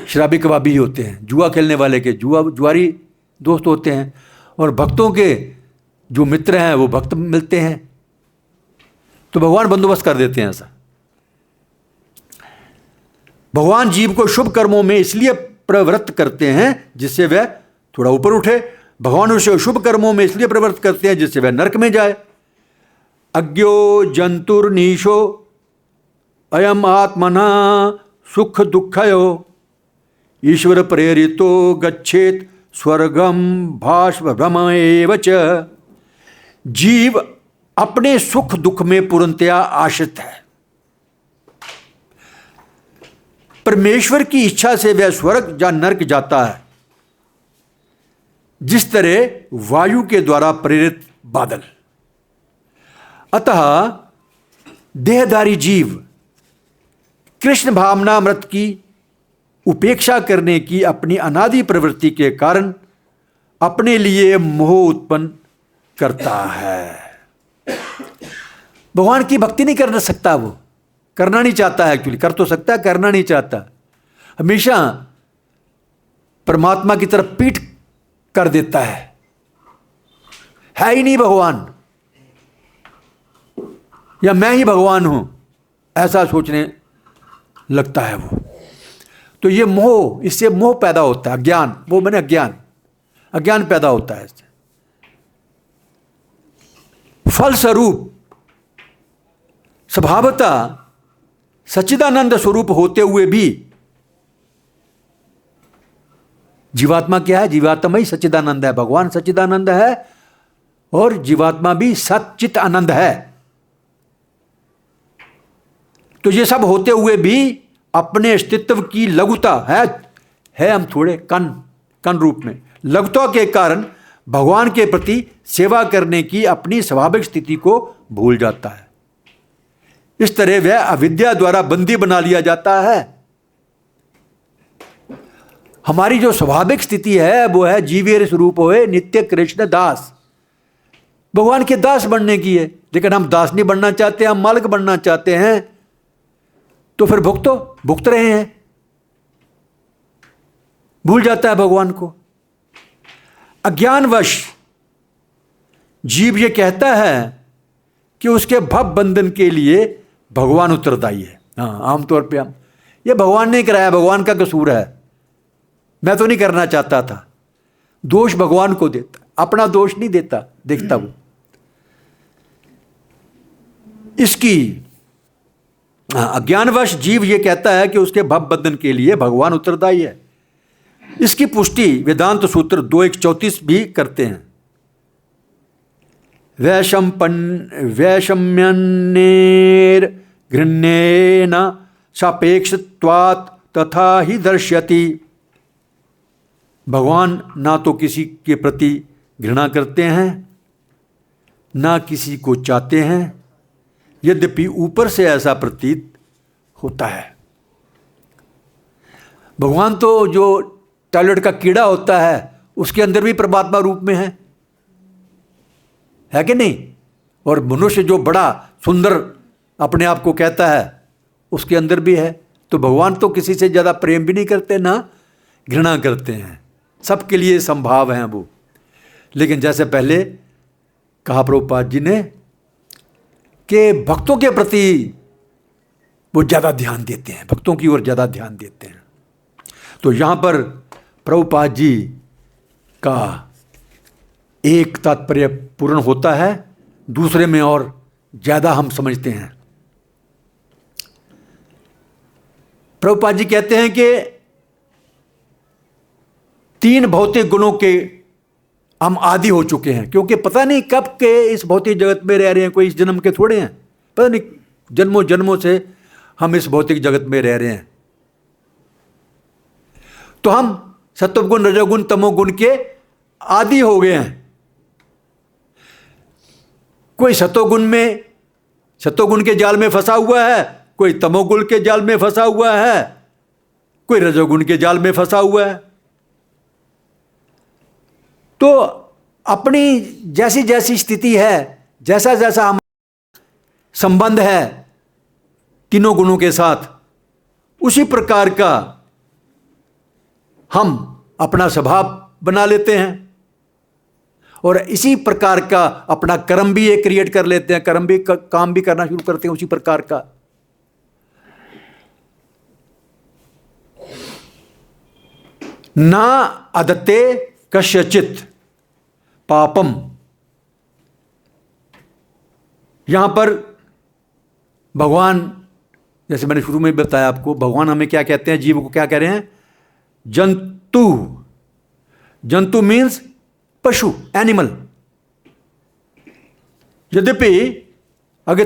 शराबी कबाबी ही होते हैं। जुआ खेलने वाले के जुआरी दोस्त होते हैं, और भक्तों के जो मित्र हैं वो भक्त मिलते हैं। तो भगवान बंदोबस्त कर देते हैं ऐसा। भगवान जीव को शुभ कर्मों में इसलिए प्रवृत्त करते हैं जिससे वह थोड़ा ऊपर उठे। भगवान उसे शुभ कर्मों में इसलिए प्रवृत्त करते हैं जिससे वह नरक में जाए। अज्ञो जंतुर्नीशो अयम आत्मना सुख दुखयो ईश्वर प्रेरितो गच्छेत स्वर्गम भाष्व भ्रम एव च। जीव अपने सुख दुख में पूर्णतया आश्रित है। परमेश्वर की इच्छा से वह स्वर्ग या नरक जाता है, जिस तरह वायु के द्वारा प्रेरित बादल। अतः देहधारी जीव कृष्ण भावनामृत की उपेक्षा करने की अपनी अनादि प्रवृत्ति के कारण अपने लिए मोह उत्पन्न करता है। भगवान की भक्ति नहीं कर सकता, वो करना नहीं चाहता है। एक्चुअली कर तो सकता है, करना नहीं चाहता। हमेशा परमात्मा की तरफ पीठ कर देता है ही नहीं भगवान, या मैं ही भगवान हूं, ऐसा सोचने लगता है वो। तो ये मोह, इससे मोह पैदा होता है, अज्ञान, वो मैंने अज्ञान पैदा होता है इससे। फलस्वरूप स्वभावतः सच्चिदानंद स्वरूप होते हुए भी जीवात्मा क्या है? जीवात्मा ही सच्चिदानंद है। भगवान सच्चिदानंद है और जीवात्मा भी सच्चित आनंद है। तो ये सब होते हुए भी अपने अस्तित्व की लघुता है हम थोड़े कण रूप में लघुता के कारण भगवान के प्रति सेवा करने की अपनी स्वाभाविक स्थिति को भूल जाता है। इस तरह वह अविद्या द्वारा बंदी बना लिया जाता है। हमारी जो स्वाभाविक स्थिति है वो है जीवेर स्वरूप होए नित्य कृष्ण दास, भगवान के दास बनने की है। लेकिन हम दास नहीं बनना चाहते, हम मालिक बनना चाहते हैं। तो फिर भुगत रहे हैं, भूल जाता है भगवान को। अज्ञानवश जीव ये कहता है कि उसके भव बंधन के लिए भगवान उत्तरदायी है। हाँ, आमतौर पे हम ये भगवान ने कराया, भगवान का कसूर है, मैं तो नहीं करना चाहता था। दोष भगवान को देता, अपना दोष नहीं देखता वो। इसकी अज्ञानवश जीव ये कहता है कि उसके भव बंधन के लिए भगवान उत्तरदायी है। इसकी पुष्टि वेदांत सूत्र 2:134 भी करते हैं। वैषम्यन्नेर घृण्येन सापेक्षत्वात् तथा ही दर्श्यति। भगवान ना तो किसी के प्रति घृणा करते हैं, ना किसी को चाहते हैं, यद्यपि ऊपर से ऐसा प्रतीत होता है। भगवान तो जो टॉयलेट का कीड़ा होता है उसके अंदर भी परमात्मा रूप में है कि नहीं? और मनुष्य जो बड़ा सुंदर अपने आप को कहता है उसके अंदर भी है। तो भगवान तो किसी से ज़्यादा प्रेम भी नहीं करते, ना घृणा करते हैं, सबके लिए संभाव हैं वो। लेकिन जैसे पहले कहा प्रभुपाद जी ने कि भक्तों के प्रति वो ज़्यादा ध्यान देते हैं, भक्तों की ओर ज़्यादा ध्यान देते हैं। तो यहाँ पर प्रभुपाद जी का एक तात्पर्य पूर्ण होता है, दूसरे में और ज़्यादा हम समझते हैं। प्रभुपाद जी कहते हैं कि 3 भौतिक गुणों के हम आदी हो चुके हैं, क्योंकि पता नहीं कब के इस भौतिक जगत में रह रहे हैं। कोई इस जन्म के थोड़े हैं, पता नहीं जन्मों जन्मों से हम इस भौतिक जगत में रह रहे हैं। तो हम सत्वगुण रजोगुण तमोगुण के आदी हो गए हैं। कोई सत्वगुण के जाल में फंसा हुआ है, कोई तमोगुण के जाल में फंसा हुआ है, कोई रजोगुण के जाल में फंसा हुआ है। तो अपनी जैसी जैसी स्थिति है, जैसा जैसा हम संबंध है तीनों गुणों के साथ, उसी प्रकार का हम अपना स्वभाव बना लेते हैं और इसी प्रकार का अपना कर्म भी एक क्रिएट कर लेते हैं, कर्म भी काम भी करना शुरू करते हैं उसी प्रकार का। ना अदत्ते कस्यचित् पापम। यहां पर भगवान, जैसे मैंने शुरू में बताया आपको, भगवान हमें क्या कहते हैं, जीव को क्या कह रहे हैं? जंतु। जंतु मीन्स पशु, एनिमल। यद्यपि अगर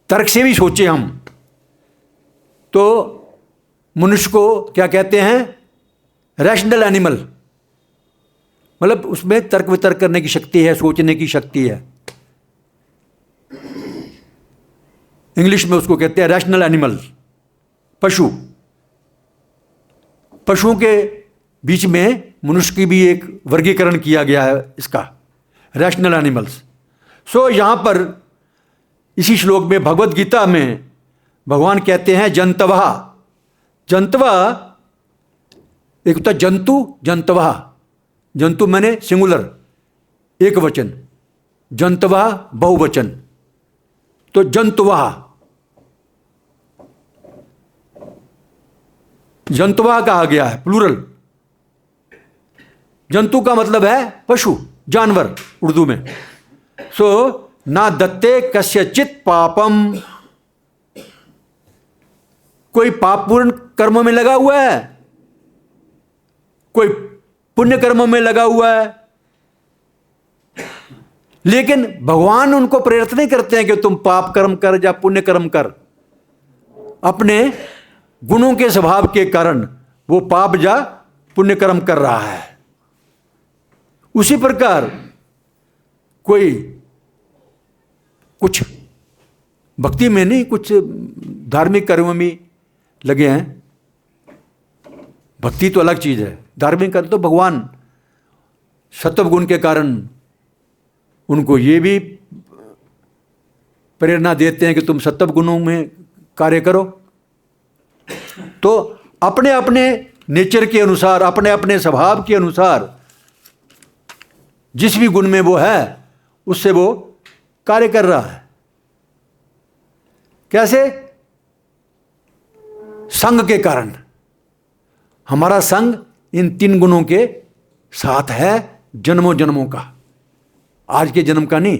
तर्क से भी सोचे हम तो मनुष्य को क्या कहते हैं? रैशनल एनिमल, मतलब उसमें तर्क वितर्क करने की शक्ति है, सोचने की शक्ति है। इंग्लिश में उसको कहते हैं रैशनल एनिमल, पशु। पशुओं के बीच में मनुष्य की भी एक वर्गीकरण किया गया है इसका, रैशनल एनिमल्स। सो यहाँ पर इसी श्लोक में भगवत गीता में भगवान कहते हैं जंतवः। जंतवा एक होता है जंतु, जंतवः। जंतु मैंने सिंगुलर, एक वचन, जंतवः बहुवचन, तो जंतवः। जंतुवा कहा गया है प्लूरल। जंतु का मतलब है पशु, जानवर उर्दू में। सो ना दत्ते कस्यचित पापम, कोई पापपूर्ण कर्मों में लगा हुआ है, कोई पुण्य कर्मों में लगा हुआ है, लेकिन भगवान उनको प्रेरित नहीं करते हैं कि तुम पाप कर्म कर या पुण्य कर्म कर। अपने गुणों के स्वभाव के कारण वो पाप या पुण्य कर्म कर रहा है। उसी प्रकार कोई कुछ भक्ति में नहीं, कुछ धार्मिक कर्म में लगे हैं। भक्ति तो अलग चीज है, धार्मिक कर्म तो भगवान सत्व गुण के कारण उनको ये भी प्रेरणा देते हैं कि तुम सत्व गुणों में कार्य करो। तो अपने अपने नेचर के अनुसार, अपने अपने स्वभाव के अनुसार जिस भी गुण में वो है उससे वो कार्य कर रहा है। कैसे? संग के कारण। हमारा संग इन 3 गुणों के साथ है जन्मों जन्मों का, आज के जन्म का नहीं,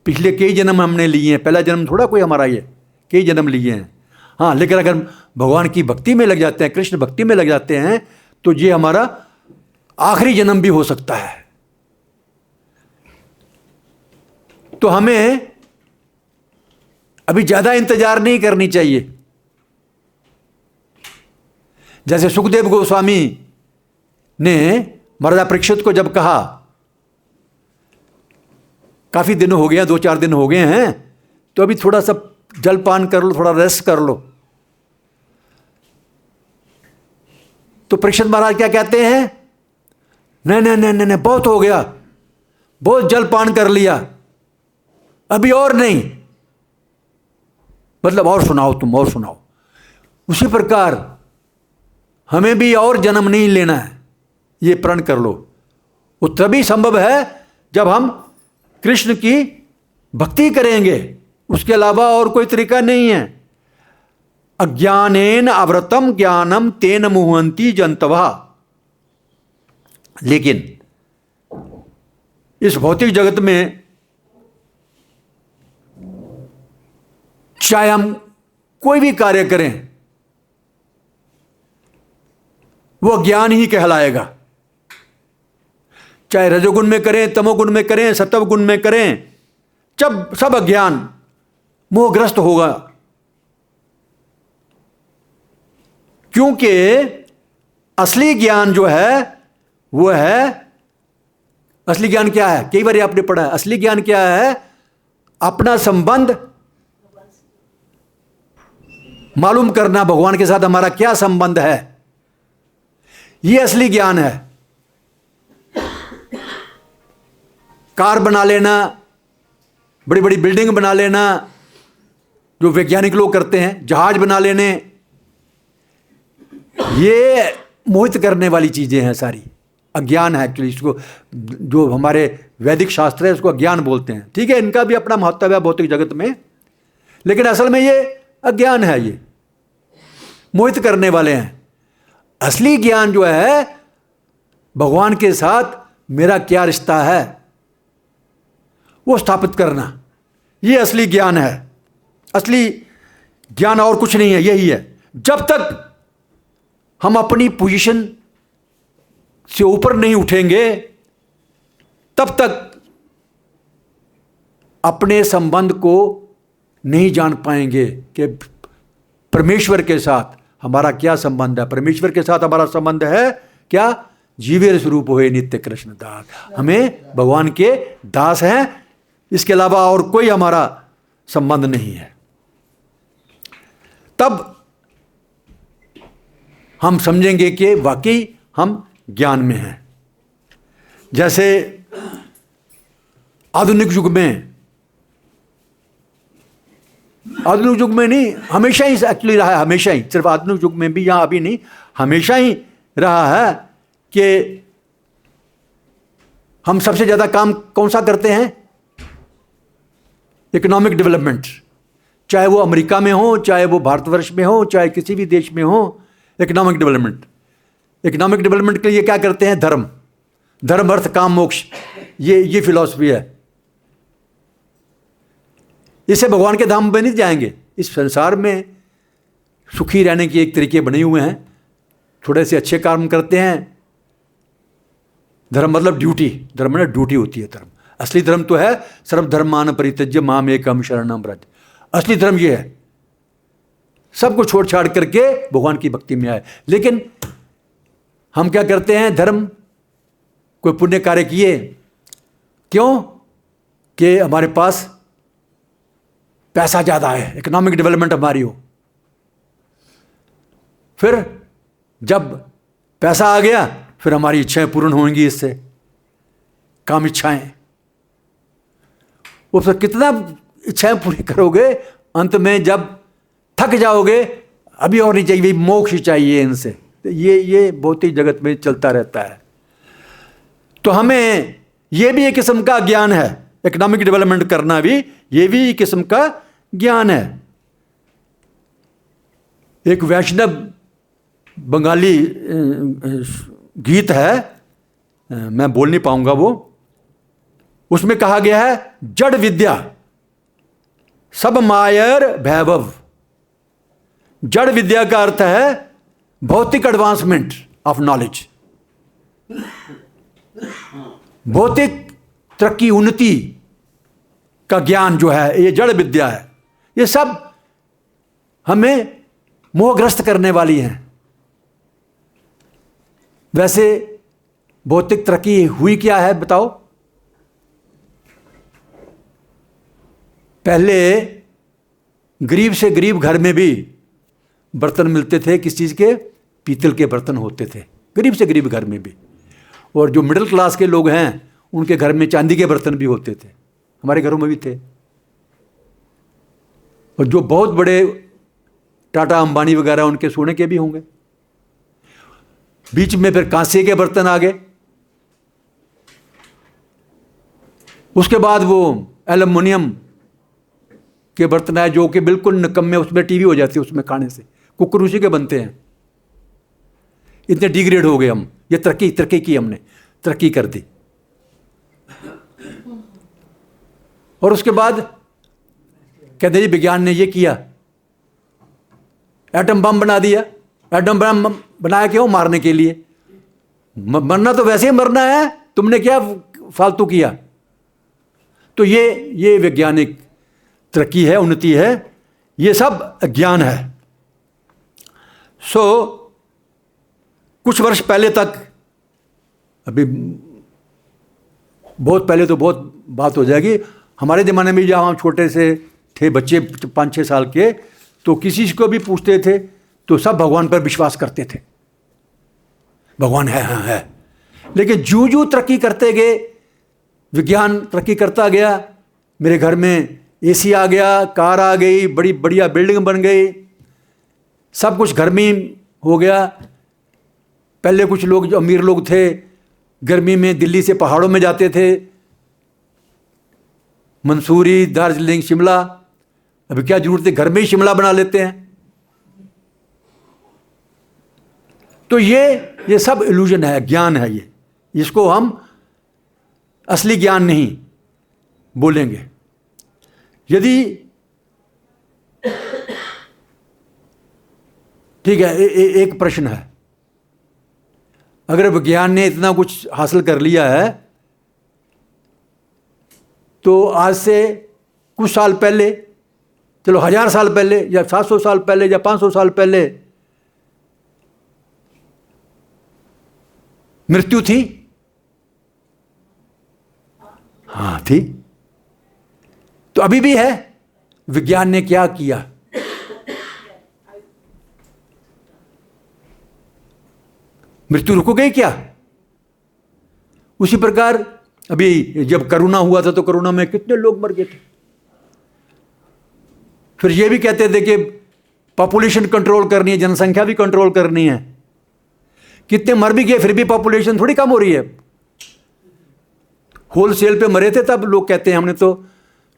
पिछले कई जन्म हमने लिए हैं। पहला जन्म थोड़ा कोई हमारा, ये कई जन्म लिए हैं। हाँ, लेकिन अगर भगवान की भक्ति में लग जाते हैं, कृष्ण भक्ति में लग जाते हैं, तो ये हमारा आखिरी जन्म भी हो सकता है। तो हमें अभी ज्यादा इंतजार नहीं करनी चाहिए। जैसे सुखदेव गोस्वामी ने महाराजा परीक्षित को जब कहा, काफी दिन हो गए, 2-4 दिन हो गए हैं, तो अभी थोड़ा सा जलपान कर लो, थोड़ा रेस्ट कर लो। तो परीक्षित महाराज क्या कहते हैं? नहीं नहीं नहीं नहीं, बहुत हो गया, बहुत जलपान कर लिया, अभी और नहीं, मतलब और सुनाओ, तुम और सुनाओ। उसी प्रकार हमें भी और जन्म नहीं लेना है, ये प्रण कर लो। वो तभी संभव है जब हम कृष्ण की भक्ति करेंगे, उसके अलावा और कोई तरीका नहीं है। अज्ञानेन आवृतम ज्ञानम तेन मुह्यन्ति जंतवः। लेकिन इस भौतिक जगत में चाहे हम कोई भी कार्य करें, वो ज्ञान ही कहलाएगा। चाहे रजोगुण में करें, तमोगुण में करें, सत्वगुण में करें, जब सब अज्ञान मोहग्रस्त होगा। क्योंकि असली ज्ञान जो है वो है, असली ज्ञान क्या है? कई बार आपने पढ़ा है, असली ज्ञान क्या है? अपना संबंध मालूम करना, भगवान के साथ हमारा क्या संबंध है, ये असली ज्ञान है। कार बना लेना, बड़ी बड़ी बिल्डिंग बना लेना, जो वैज्ञानिक लोग करते हैं, जहाज बना लेने, ये मोहित करने वाली चीजें हैं सारी। अज्ञान है एक्चुअली, इसको जो हमारे वैदिक शास्त्र है उसको अज्ञान बोलते हैं। ठीक है, इनका भी अपना महत्व है भौतिक जगत में, लेकिन असल में ये अज्ञान है, ये मोहित करने वाले हैं। असली ज्ञान जो है, भगवान के साथ मेरा क्या रिश्ता है वो स्थापित करना, ये असली ज्ञान है। असली ज्ञान और कुछ नहीं है, यही है। जब तक हम अपनी पोजीशन से ऊपर नहीं उठेंगे, तब तक अपने संबंध को नहीं जान पाएंगे कि परमेश्वर के साथ हमारा क्या संबंध है? परमेश्वर के साथ हमारा संबंध है क्या? जीवेर स्वरूप होए नित्य कृष्ण दास, हमें भगवान के दास हैं, इसके अलावा और कोई हमारा संबंध नहीं है। तब हम समझेंगे कि वाकई हम ज्ञान में हैं। जैसे आधुनिक युग में नहीं, हमेशा ही एक्चुअली रहा है, हमेशा ही, सिर्फ आधुनिक युग में भी, यहाँ अभी नहीं, हमेशा ही रहा है कि हम सबसे ज़्यादा काम कौन सा करते हैं? Economic development. चाहे वो अमेरिका में हो, चाहे वो भारतवर्ष में हो, चाहे किसी भी देश में हो, इकोनॉमिक डेवलपमेंट। इकोनॉमिक डेवलपमेंट के लिए क्या करते हैं? धर्म अर्थ काम मोक्ष, ये फिलॉसफी है। इससे भगवान के धाम में नहीं जाएंगे। इस संसार में सुखी रहने के एक तरीके बने हुए हैं, थोड़े से अच्छे काम करते हैं। धर्म मतलब ड्यूटी, धर्म मतलब ड्यूटी होती है धर्म। असली धर्म तो है सर्वधर्मान परित्यज्य माम एकम शरणम व्रज। असली धर्म ये है, सबको छोड़ छाड़ करके भगवान की भक्ति में आए। लेकिन हम क्या करते हैं? धर्म, कोई पुण्य कार्य किए, क्यों? कि हमारे पास पैसा ज़्यादा है, इकोनॉमिक डेवलपमेंट हमारी हो। फिर जब पैसा आ गया, फिर हमारी इच्छाएं पूर्ण होंगी, इससे काम इच्छाएं। वो फिर कितना इच्छाएं पूरी करोगे? अंत में जब थक जाओगे, अभी और नहीं चाहिए, मोक्ष चाहिए इनसे। ये भौतिक जगत में चलता रहता है। तो हमें ये भी एक किस्म का ज्ञान है, इकोनॉमिक डेवलपमेंट करना भी, ये भी एक किस्म का ज्ञान है। एक वैष्णव बंगाली गीत है, मैं बोल नहीं पाऊंगा वो, उसमें कहा गया है जड़ विद्या सब मायर वैभव। जड़ विद्या का अर्थ है भौतिक एडवांसमेंट ऑफ नॉलेज, भौतिक तरक्की उन्नति का ज्ञान जो है, ये जड़ विद्या है। ये सब हमें मोहग्रस्त करने वाली हैं। वैसे भौतिक तरक्की हुई क्या है बताओ? पहले गरीब से गरीब घर में भी बर्तन मिलते थे, किस चीज़ के? पीतल के बर्तन होते थे, गरीब से गरीब घर में भी। और जो मिडिल क्लास के लोग हैं, उनके घर में चांदी के बर्तन भी होते थे, हमारे घरों में भी थे। और जो बहुत बड़े टाटा अंबानी वगैरह, उनके सोने के भी होंगे। बीच में फिर कांसे के बर्तन आ गए, उसके बाद वो एल्युमिनियम के बर्तन आए, जो कि बिल्कुल निकम्मे, उसमें टीवी हो जाती है उसमें खाने से, कुकर उसी के बनते हैं। इतने डिग्रेड हो गए हम, ये तरक्की की, हमने तरक्की कर दी। और उसके बाद कहते जी विज्ञान ने ये किया, एटम बम बना दिया। एटम बम बनाया क्यों? मारने के लिए। मरना तो वैसे ही मरना है, तुमने क्या फालतू किया? तो ये वैज्ञानिक तरक्की है, उन्नति है, ये सब ज्ञान है। कुछ वर्ष पहले तक, अभी बहुत पहले तो बहुत बात हो जाएगी, हमारे ज़माने में जहाँ हम छोटे से थे, बच्चे 5-6 साल के, तो किसी को भी पूछते थे तो सब भगवान पर विश्वास करते थे, भगवान है, हाँ है। लेकिन जो तरक्की करते गए, विज्ञान तरक्की करता गया, मेरे घर में एसी आ गया, कार आ गई, बड़ी बढ़िया बिल्डिंग बन गई, सब कुछ घर में हो गया। पहले कुछ लोग जो अमीर लोग थे, गर्मी में दिल्ली से पहाड़ों में जाते थे, मंसूरी, दार्जिलिंग, शिमला। अभी क्या जरूरत है, घर में ही शिमला बना लेते हैं। तो ये सब इल्यूजन है, ज्ञान है ये, इसको हम असली ज्ञान नहीं बोलेंगे। यदि ठीक है, एक प्रश्न है, अगर विज्ञान ने इतना कुछ हासिल कर लिया है, तो आज से कुछ साल पहले, चलो 1000 साल पहले या 700 साल पहले या 500 साल पहले, मृत्यु थी? हाँ थी। तो अभी भी है। विज्ञान ने क्या किया? मृत्यु रुक गई क्या? उसी प्रकार अभी जब कोरोना हुआ था तो कोरोना में कितने लोग मर गए थे। फिर ये भी कहते थे कि पॉपुलेशन कंट्रोल करनी है, जनसंख्या भी कंट्रोल करनी है। कितने मर भी गए, फिर भी पॉपुलेशन थोड़ी कम हो रही है। होलसेल पे मरे थे तब लोग कहते हैं, हमने तो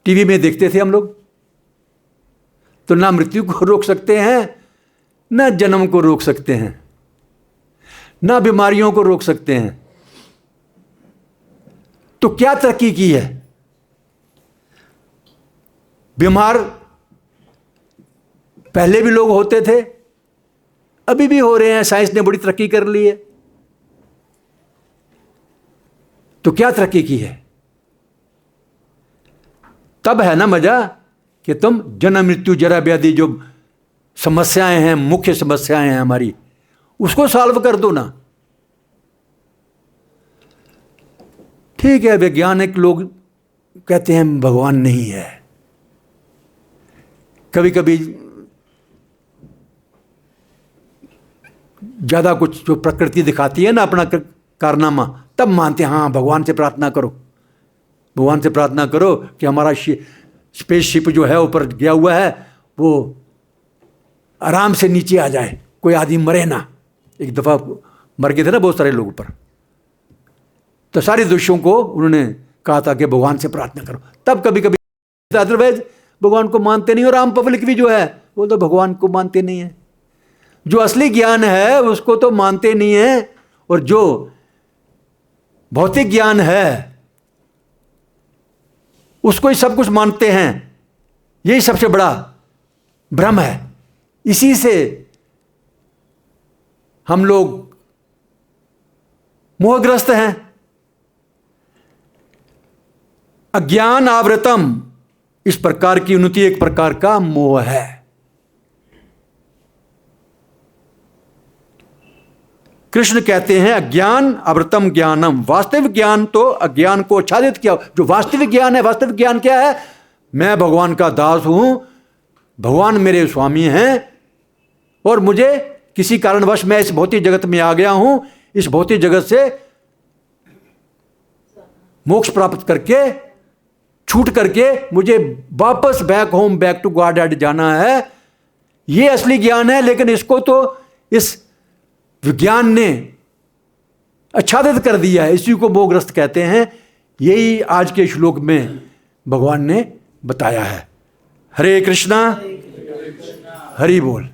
टीवी में देखते थे हम लोग। तो ना मृत्यु को रोक सकते हैं, ना जन्म को रोक सकते हैं, ना बीमारियों को रोक सकते हैं। तो क्या तरक्की की है? बीमार पहले भी लोग होते थे, अभी भी हो रहे हैं। साइंस ने बड़ी तरक्की कर ली है। तो क्या तरक्की की है? तब है ना मजा कि तुम जन्म मृत्यु जरा व्याधि जो समस्याएं हैं, मुख्य समस्याएं हैं हमारी, उसको सॉल्व कर दो ना। ठीक है, वैज्ञानिक लोग कहते हैं भगवान नहीं है। कभी कभी ज्यादा कुछ जो प्रकृति दिखाती है ना अपना कारनामा, तब मानते हैं हाँ भगवान से प्रार्थना करो, भगवान से प्रार्थना करो कि हमारा स्पेसशिप जो है ऊपर गया हुआ है वो आराम से नीचे आ जाए, कोई आदमी मरे ना। एक दफा मर गए थे ना बहुत सारे लोग ऊपर, तो सारे दोषों को उन्होंने कहा था कि भगवान से प्रार्थना करो। तब कभी कभी अदरवाइज भगवान को मानते नहीं। और आम पब्लिक भी जो है वो तो भगवान को मानते नहीं है। जो असली ज्ञान है उसको तो मानते नहीं है, और जो भौतिक ज्ञान है उसको ही सब कुछ मानते हैं। यही सबसे बड़ा भ्रम है। इसी से हम लोग मोहग्रस्त हैं। अज्ञान आवृतम, इस प्रकार की उन्नति एक प्रकार का मोह है। कृष्ण कहते हैं अज्ञान आवृतम ज्ञानम। वास्तविक ज्ञान तो अज्ञान को आच्छादित किया। जो वास्तविक ज्ञान है, वास्तविक ज्ञान क्या है? मैं भगवान का दास हूं, भगवान मेरे स्वामी हैं, और मुझे किसी कारणवश मैं इस भौतिक जगत में आ गया हूं। इस भौतिक जगत से मोक्ष प्राप्त करके, छूट करके मुझे वापस back home, back to God एड जाना है। ये असली ज्ञान है। लेकिन इसको तो इस विज्ञान ने आच्छादित कर दिया है। इसी को मोहग्रस्त कहते हैं। यही आज के श्लोक में भगवान ने बताया है। हरे कृष्णा, हरि बोल।